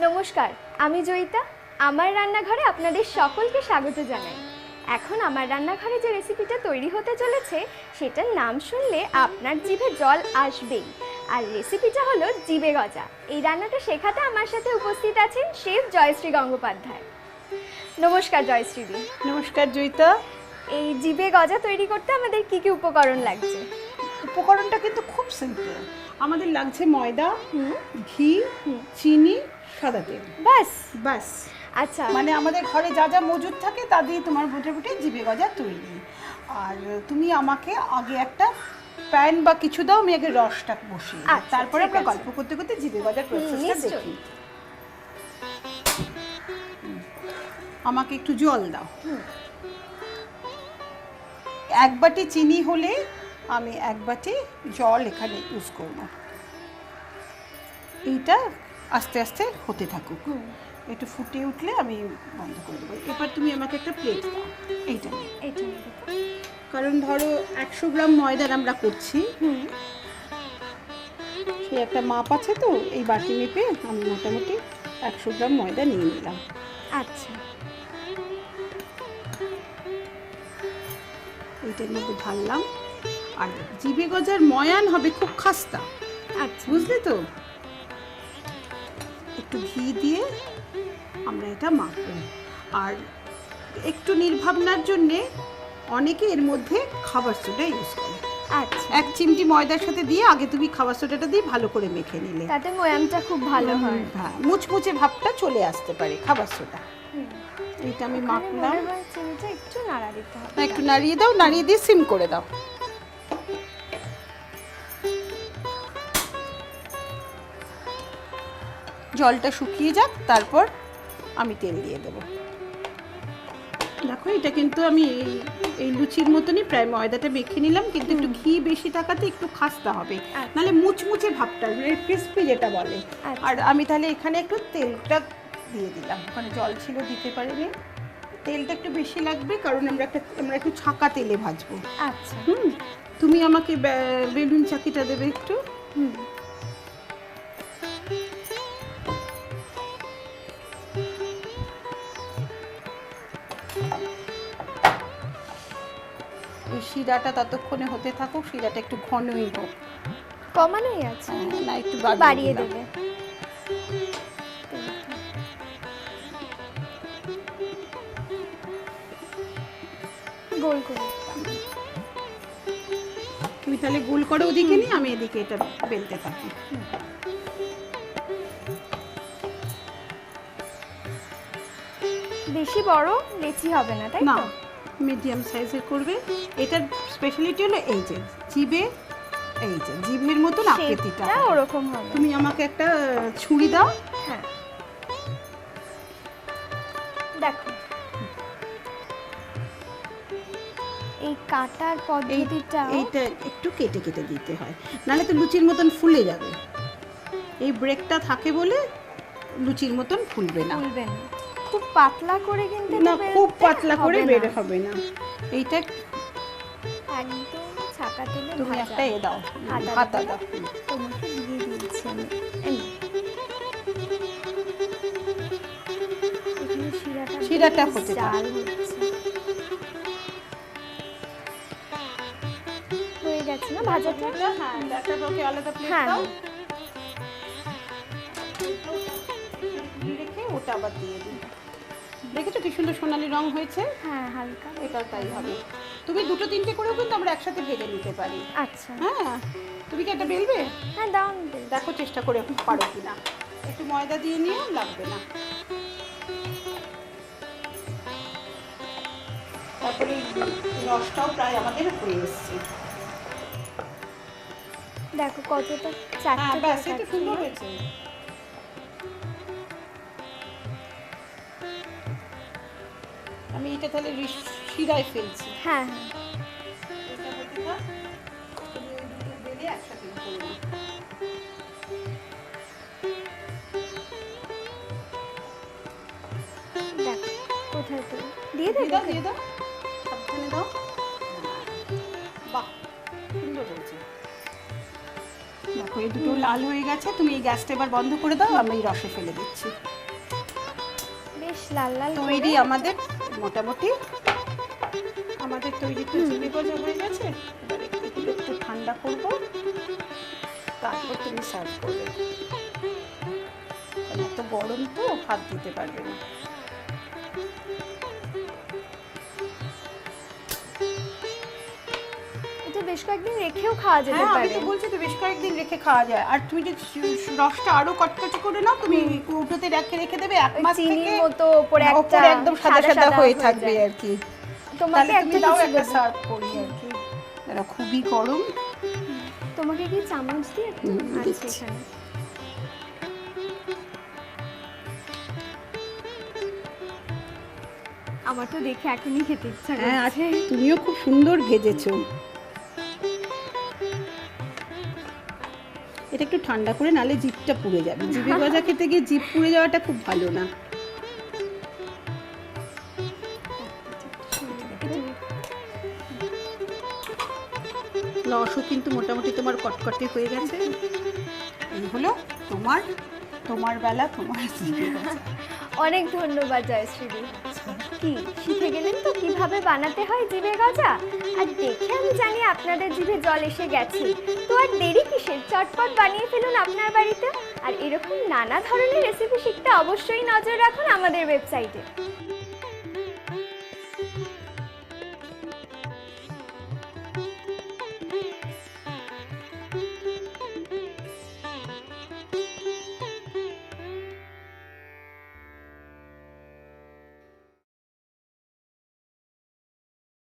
নমস্কার, আমি জয়িতা। আমার রান্নাঘরে আপনাদের সকলকে স্বাগত জানাই। এখন আমার রান্নাঘরে যে রেসিপিটা তৈরি হতে চলেছে সেটার নাম শুনলে আপনার জিভে জল আসবেই। আর রেসিপিটা হলো জিবে গজা। এই রান্নাটা শেখাতে আমার সাথে উপস্থিত আছেন শেফ জয়শ্রী গঙ্গোপাধ্যায়। নমস্কার জয়শ্রীদি। নমস্কার জয়িতা। এই জিবে গজা তৈরি করতে আমাদের কি কি উপকরণ লাগছে? উপকরণটা কিন্তু খুব সিম্পল। আমাদের লাগছে ময়দা, ঘি, চিনি, সাদা তেল, ব্যাস ব্যাস। আচ্ছা, মানে আমাদের ঘরে যা যা মজুদ থাকে তা দিয়ে তোমার মোটামুটি জিবে গজা তৈরি। আর তুমি আমাকে আগে একটা প্যান বা কিছু দাও, আমি আগে রসটা বসিয়ে দিই। আচ্ছা, তারপরে ঠিক আমরা আছে। গল্প করতে করতে জিবে গজার প্রসেসটা দেখি। আমাকে একটু জল দাও। এক বাটি চিনি হলে আমি এক বাটি জল এখানে ইউজ করব। এইটা আস্তে আস্তে হতে থাকুক, একটু ফুটে উঠলে আমি বন্ধ করে দেবো। এবার তুমি আমাকে একটা প্লেট দাও, এইটা নিয়ে। এইটা কারণ ধরো 100 গ্রাম ময়দার আমরা করছি, সেই একটা মাপ আছে, তো এই বাটি মেপে আমি মোটামুটি 100 গ্রাম ময়দা নিয়ে নিলাম। আচ্ছা, এইটার মধ্যে ঢাললাম। আর জিবে গজার ময়ান হবে খুব খাস্তা, আচ্ছা, বুঝলে তো? একটু ঘি দিয়ে আমরা এটা মাখবো। আর একটু নির্ভাবনার জন্যে অনেকে এর মধ্যে খাবার সোডা ইউজ করে। আচ্ছা। 1 চিমটি ময়দার সাথে দিয়ে আগে তুমি খাবার সোডাটা দিয়ে ভালো করে মেখে নিলে তাতে ময়ামটা খুব ভালো হয়। হ্যাঁ, মুচমুচে ভাবটা চলে আসতে পারে খাবার সোডা। এইটা আমি মাখলাম। চিনিটা একটু নাড়া দিতে হবে। একটু নাড়িয়ে দাও, নাড়িয়ে দিয়ে সিম করে দাও। জলটা শুকিয়ে যাক, তারপর আমি তেল দিয়ে দেবো। দেখো, এটা কিন্তু আমি এই লুচির মতনই প্রায় ময়দাটা মেখে নিলাম, কিন্তু একটু ঘি বেশি থাকাতে একটু খাস্তা হবে, নাহলে মুচমুচে ভাবটা, ক্রিস্পি যেটা বলে। আর আমি তাহলে এখানে একটু তেলটা দিয়ে দিলাম, ওখানে জল ছিল দিতে পারিনি। তেলটা একটু বেশি লাগবে, কারণ আমরা একটু ছাঁকা তেলে ভাজবো। আচ্ছা, তুমি আমাকে বেলুন চাকিটা দেবে একটু। এই শিরাটা ততক্ষণে হতে থাকুক, শিরাটা একটু ঘনই হোক। কমানোই আছে না, একটু বাড়িয়ে দেবে। গোল করে তুমি তাহলে গোল করো ওদিকে নিয়ে, আমি এদিকে এটা বেলতে থাকি। বেশি বড় লেচি হবে না, তাই না, তো? মিডিয়াম সাইজের করবে। এটার স্পেশালিটি হলো এই যে জিভের মতন আকৃতিটা সেটা ওরকম হবে। তুমি আমাকে একটা ছুরি দাও। হ্যাঁ, দেখো এই কাটার পদ্ধতিটা এইটা একটু কেটে কেটে দিতে হয়, নাহলে তো লুচির মতন ফুলে যাবে। এই ব্রেকটা থাকে বলে লুচির মতন ফুলবে না। খুব পাতলা করে কিন্তু না, খুব পাতলা করে বের হবে না। এইটা একদম ছাকা তেলে তুমি একটা এ দাও, হাতা দাও। তোমাকে দিয়ে দিচ্ছি আমি। এখানে শিরাটা বেশ হতে জাল হচ্ছে। হয়ে গেছে না ভাজাটা? হ্যাঁ, একটা ওকে আলাদা প্লেট হ্যাঁ, দাও। রেখে ওটা আবার দিয়ে দিই। দেখেছো কি সুন্দর সোনালী রং হয়েছে? হ্যাঁ, হালকা। এটাও তাই হবে। তুমি 2-3টে করেও কিন্তু আমরা একসাথে ভেজে নিতে পারি। আচ্ছা, হ্যাঁ, তুমি কি একটা বেলবে? হ্যাঁ, দাও। দেখো চেষ্টা করে পারো কিনা। একটু ময়দা দিয়ে নিও, লাগবে না। তারপরে রসটাও প্রায় আমাদের হয়ে এসছে। দেখো কতটা হ্যাঁ, চারটে ব্যাস, এটা সুন্দর হয়েছে। আমি এটা তাহলে শিরায় ফেলছি। হ্যাঁ, এটা হতে থাক, তুমি ওই দুটো বেলে একসাথে করে নাও। দেখো কোথায় তো দিয়ে দেবো। দিয়ে দাও, সাবধানে দাও। বাহ, সুন্দর হয়েছে। দেখো, এই দুটো লাল হয়ে গেছে। তুমি এই গ্যাসটা এবার বন্ধ করে দাও, আমি এই রসে ফেলে দিচ্ছি। লাল লাল তৈরি করে। আমাদের মোটামুটি। আমাদের তৈরি তো জিভে গজা হয়ে গেছে। এবার এগুলো একটু ঠান্ডা করব, তারপর তুমি সার্ভ করবে। কারণ এত গরম তো হাত দিতে পারবে না। এটা বেশ কয়েকদিন রেখেও খাওয়া যেতে হ্যাঁ, আমি পারে। তো বলছি তো বেশ কয়েকদিন রেখে খাওয়া যায়। আর তুমি যদি রসটা আরো কটকটি করে নাও, তুমি কৌটোতে রেখে দেবে 1 ওই মাস চিনির থেকে। মতো ওপরে একটা ওপরে একদম সাদা সাদা হয়ে থাকবে যায়। আর কি। তোমাকে তাহলে তুমি একটা দাও, কিছু একটা দেবো। সার্ভ করি আর কি। এটা খুবই গরম। তোমাকে কি চামচ দিয়ে একটু? আচ্ছা, দিচ্ছি। এখানে। আমার তো দেখে এখনই খেতে ইচ্ছা হ্যাঁ, আর করছে। তুমিও খুব সুন্দর ভেজেছো। এটা একটু ঠান্ডা করে, নালে জিভটা পুড়ে যাবে। জিভে গজা খেতে গিয়ে জিভ পুড়ে যাওয়াটা খুব ভালো না। রসও কিন্তু মোটামুটি তোমার কটকটে হয়ে গেছে। এই হলো তোমার বেলা, তোমার জিভে গজা। অনেক ধন্যবাদ জয়শ্রী। কি শিখে গেলেন তো কিভাবে বানাতে হয় জিভে গজা? আর দেখে আমি জানি আপনাদের জিভে জল এসে গেছে। তো আর দেরি কিসের, চটপট বানিয়ে ফেলুন আপনার বাড়িতে। আর এরকম নানা ধরনের রেসিপি শিখতে অবশ্যই নজর রাখুন আমাদের ওয়েবসাইটে।